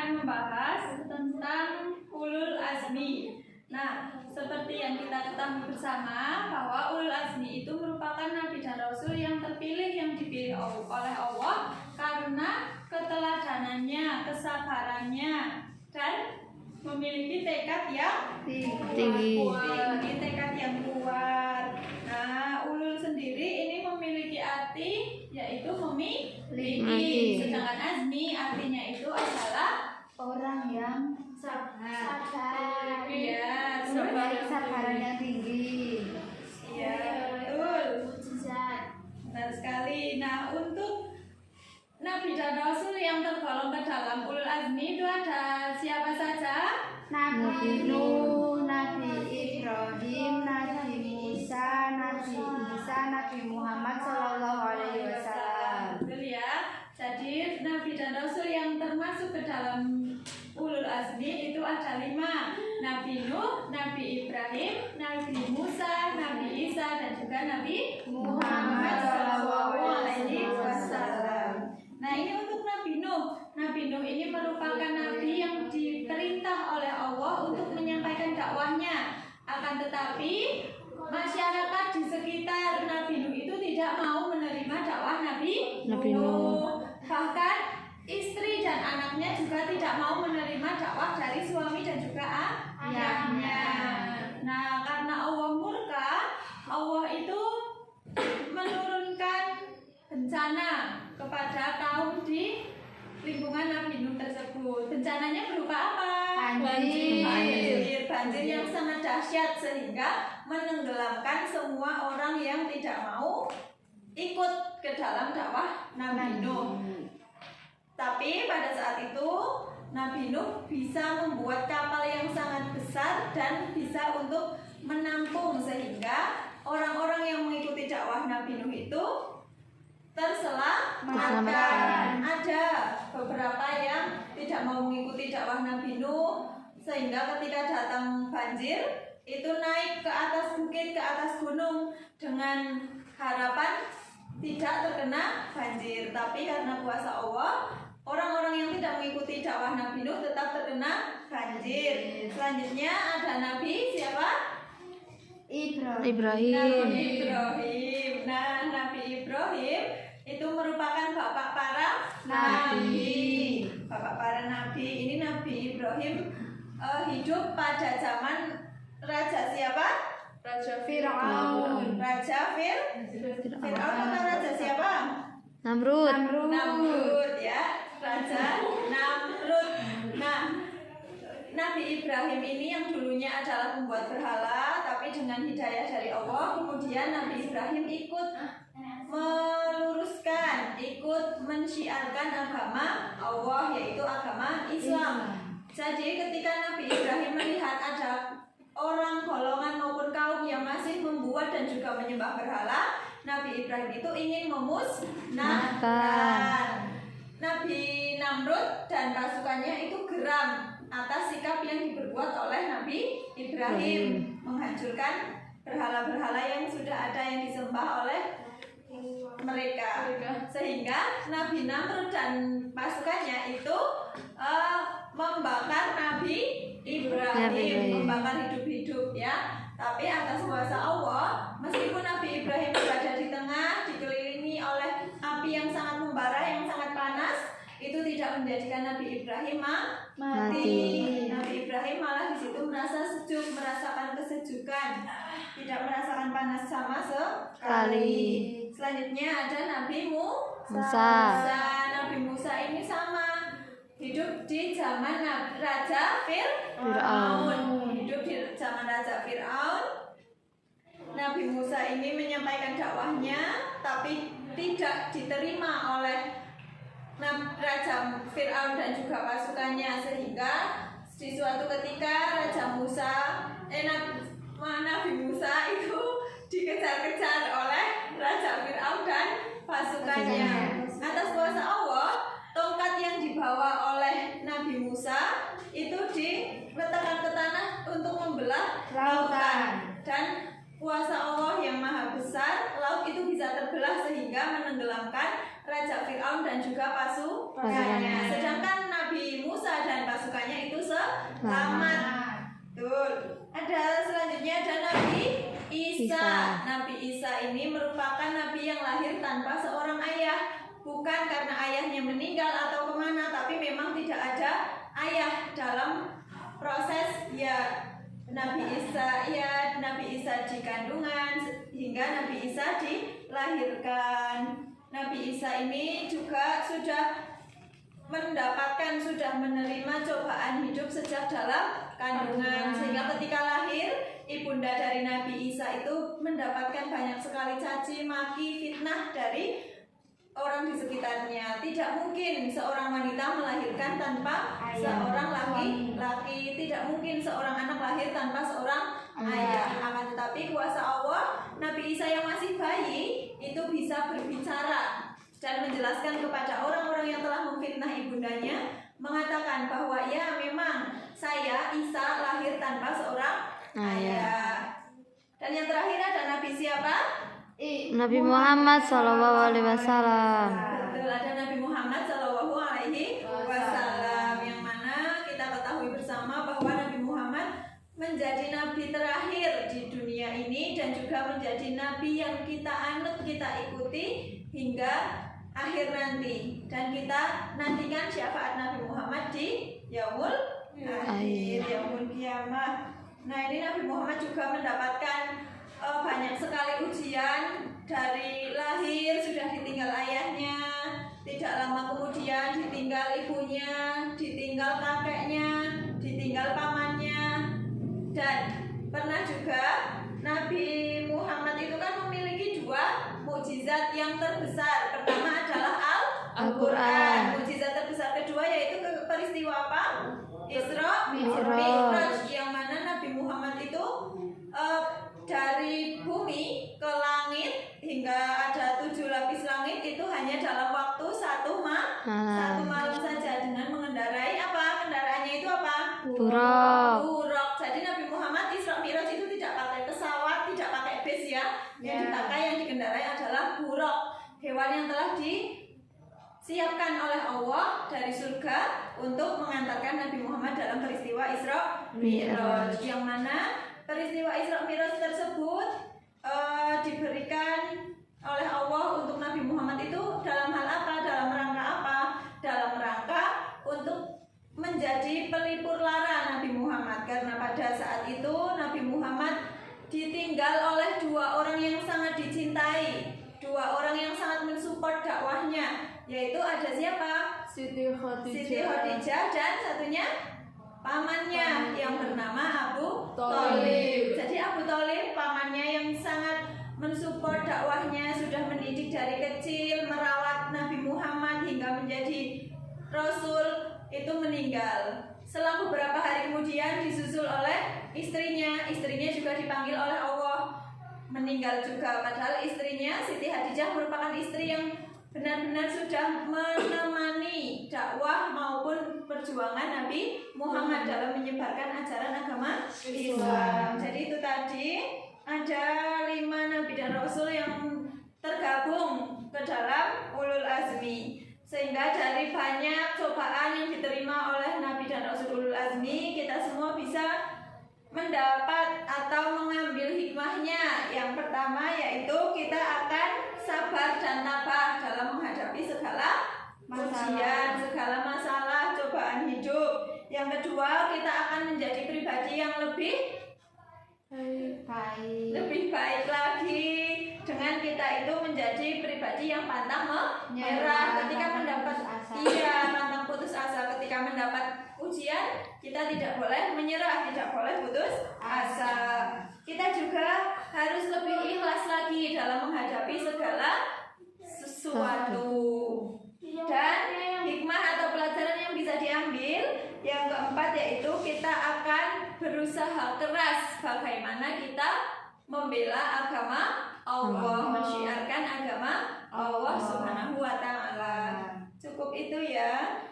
akan membahas tentang ulul azmi. Nah, seperti yang kita ketahui bersama bahwa ulul azmi itu merupakan nabi dan rasul yang terpilih, yang dipilih oleh Allah karena keteladanannya, kesabarannya, dan memiliki tekad yang tinggi. Tekad yang kuat. Nah, ulul sendiri ini memiliki arti yaitu memiliki, sedangkan azmi artinya itu adalah orang yang sabar. Iya, Kesabaran yang tinggi. Iya, betul. Benar sekali. Nah, untuk nabi dan rasul yang tergolong ke dalam ulul azmi itu ada siapa saja? Nabi Nuh, Nabi Ibrahim, Nabi Musa, Nabi Isa, Nabi Muhammad Sallallahu Alaihi Wasallam. Betul ya. Jadi nabi dan rasul yang termasuk ke dalam ulul azmi itu ada 5. Nabi Nuh, Nabi Ibrahim, Nabi Musa, Nabi Isa, dan juga Nabi Muhammad Sallallahu Alaihi Wasallam. Nah, ini untuk Nabi Nuh. Nabi Nuh ini merupakan nabi yang diperintah oleh Allah untuk menyampaikan dakwahnya. Akan tetapi masyarakat di sekitar Nabi Nuh itu tidak mau menerima dakwah Nabi Nuh. Bahkan istri dan anaknya juga tidak mau menerima dakwah dari suami dan juga ayahnya. Nah, karena Allah murka, Allah itu menurunkan bencana kepada kaum di lingkungan Nabi Nuh tersebut. Bencananya berupa apa? Banjir yang sangat dahsyat sehingga menenggelamkan semua orang yang tidak mau ikut ke dalam dakwah Nabi Nuh. Tapi pada saat itu Nabi Nuh bisa membuat kapal yang sangat besar dan bisa untuk menampung sehingga orang-orang yang mengikuti dakwah Nabi Nuh itu terselamatkan. Ada beberapa yang tidak mau mengikuti dakwah Nabi Nuh sehingga ketika datang banjir itu naik ke atas bukit, ke atas gunung dengan harapan tidak terkena banjir. Tapi karena kuasa Allah, orang-orang yang tidak mengikuti dakwah Nabi Nuh tetap terkena banjir. Selanjutnya ada Nabi siapa? Ibrahim. Nabi Ibrahim. Nah, Nabi Ibrahim itu merupakan bapak para nabi. Bapak para nabi. Ini Nabi Ibrahim hidup pada zaman raja siapa? Raja Fir'aun. Fir'aun atau raja siapa? Namrud ya, Raja Namrud. Nah, Nabi Ibrahim ini yang dulunya adalah pembuat berhala, tapi dengan hidayah dari Allah, kemudian Nabi Ibrahim ikut meluruskan, ikut mensyiarkan agama Allah, yaitu agama Islam. Jadi ketika Nabi Ibrahim melihat ada orang, golongan maupun kaum yang masih membuat dan juga menyembah berhala, Nabi Ibrahim itu ingin memusnahkan. Nabi Namrud dan pasukannya itu geram atas sikap yang diperbuat oleh Nabi Ibrahim, menghancurkan berhala-berhala yang sudah ada yang disembah oleh mereka, sehingga Nabi Namrud dan pasukannya itu membakar Nabi Ibrahim, membakar hidup-hidup ya. Tapi atas kuasa Allah, meskipun Nabi Ibrahim berada di tengah, dikelilingi oleh api yang sangat membara, yang sangat panas, itu tidak menjadikan Nabi Ibrahim mati. Nabi Ibrahim malah di situ merasa sejuk, merasakan kesejukan, tidak merasakan panas sama sekali. Selanjutnya ada Nabi Musa. Nabi Musa ini sama, hidup di zaman Raja Fir'aun. Hidup di zaman Raja Fir'aun. Nabi Musa ini menyampaikan dakwahnya, tapi tidak diterima oleh Raja Fir'aun dan juga pasukannya, sehingga di suatu ketika Nabi Musa itu dikejar-kejar oleh Raja Fir'aun dan pasukannya. Atas kuasa Allah, tongkat yang dibawa oleh Nabi Musa itu diletakkan ke tanah untuk membelah lautan, dan kuasa Allah yang maha besar, laut itu bisa terbelah sehingga menenggelamkan Raja Fir'aun dan juga pasukannya. Sedangkan Nabi Musa dan Lamat. Betul. Ada selanjutnya ada Nabi Isa. Nabi Isa ini merupakan nabi yang lahir tanpa seorang ayah. Bukan karena ayahnya meninggal atau kemana, tapi memang tidak ada ayah dalam proses Nabi Isa di kandungan hingga Nabi Isa dilahirkan. Nabi Isa ini juga sudah menerima cobaan hidup sejak dalam kandungan, sehingga ketika lahir ibunda dari Nabi Isa itu mendapatkan banyak sekali caci maki, fitnah dari orang di sekitarnya. Tidak mungkin seorang wanita melahirkan tanpa seorang laki-laki. Tidak mungkin seorang anak lahir tanpa seorang ayah. Akan tetapi kuasa Allah, Nabi Isa yang masih bayi itu bisa berbicara dan menjelaskan kepada orang-orang yang telah memfitnah ibundanya, mengatakan bahwa ya memang saya Isa lahir tanpa seorang ayah. Dan yang terakhir ada Nabi siapa? Nabi Muhammad SAW. Betul, ada Nabi Muhammad SAW, yang mana kita ketahui bersama bahwa Nabi Muhammad menjadi nabi terakhir di dunia ini dan juga menjadi nabi yang kita anut, kita ikuti hingga akhir nanti, dan kita nantikan syafaat Nabi Muhammad di yaumul akhir, yaumul kiamah. Nah, ini Nabi Muhammad juga mendapatkan banyak sekali ujian. Dari lahir sudah ditinggal ayahnya, tidak lama kemudian ditinggal ibunya, ditinggal kakeknya, ditinggal pamannya. Dan pernah juga Nabi Muhammad itu kan memiliki 2 mukjizat yang terbesar. Pertama adalah Al-Quran. Mukjizat terbesar kedua yaitu peristiwa apa? Isra Mi'raj, yang mana Nabi Muhammad itu dari bumi ke langit hingga ada 7 lapis langit itu hanya dalam waktu 1 malam saja, dengan mengendarai apa? Kendaraannya itu apa? Buraq. Jadi Nabi Muhammad Isra Mi'raj itu tidak pakai pesawat, tidak pakai bis ya. Yang dipakai, yang dikendarai adalah buraq, hewan yang telah disiapkan oleh Allah dari surga untuk mengantarkan Nabi Muhammad dalam peristiwa Isra Mi'raj, yang mana peristiwa Isra Mi'raj tersebut diberikan oleh Allah untuk Nabi Muhammad itu dalam hal apa? Dalam rangka apa? Dalam rangka untuk menjadi pelipur lara Nabi Muhammad, karena pada saat itu Nabi Muhammad ditinggal oleh 2 orang yang sangat dicintai, 2 orang yang sangat mensupport dakwahnya, yaitu ada siapa? Siti Khadijah dan satunya pamannya yang bernama Abu Thalib. Jadi Abu Thalib pamannya yang sangat mensupport dakwahnya, sudah mendidik dari kecil, merawat Nabi Muhammad hingga menjadi Rasul, itu meninggal. Selang beberapa hari kemudian disusul oleh istrinya juga dipanggil oleh Allah, meninggal juga. Padahal istrinya Siti Khadijah merupakan istri yang benar-benar sudah menemani dakwah maupun perjuangan Nabi Muhammad dalam menyebarkan ajaran agama Islam. Jadi itu tadi ada 5 nabi dan rasul yang tergabung ke dalam ulul azmi, sehingga dari banyak cobaan yang diterima oleh nabi dan rasul ulul azmi, kita semua bisa mendapat atau mengambil hikmahnya. Yang pertama yaitu kita akan sabar dan tabah dalam menghadapi segala ujian, segala masalah, cobaan hidup. Yang kedua, kita akan menjadi pribadi yang lebih baik lagi dengan kita itu menjadi pribadi yang pantang menyerah ketika mendapat pantang putus asa ketika mendapat ujian. Kita tidak boleh menyerah, tidak boleh putus asa. Kita juga harus lebih ikhlas lagi dalam menghadapi segala sesuatu. Dan hikmah atau pelajaran yang bisa diambil yang keempat yaitu kita akan berusaha keras bagaimana kita membela agama Allah, mensyiarkan agama Allah Subhanahu wa Ta'ala. Cukup itu ya.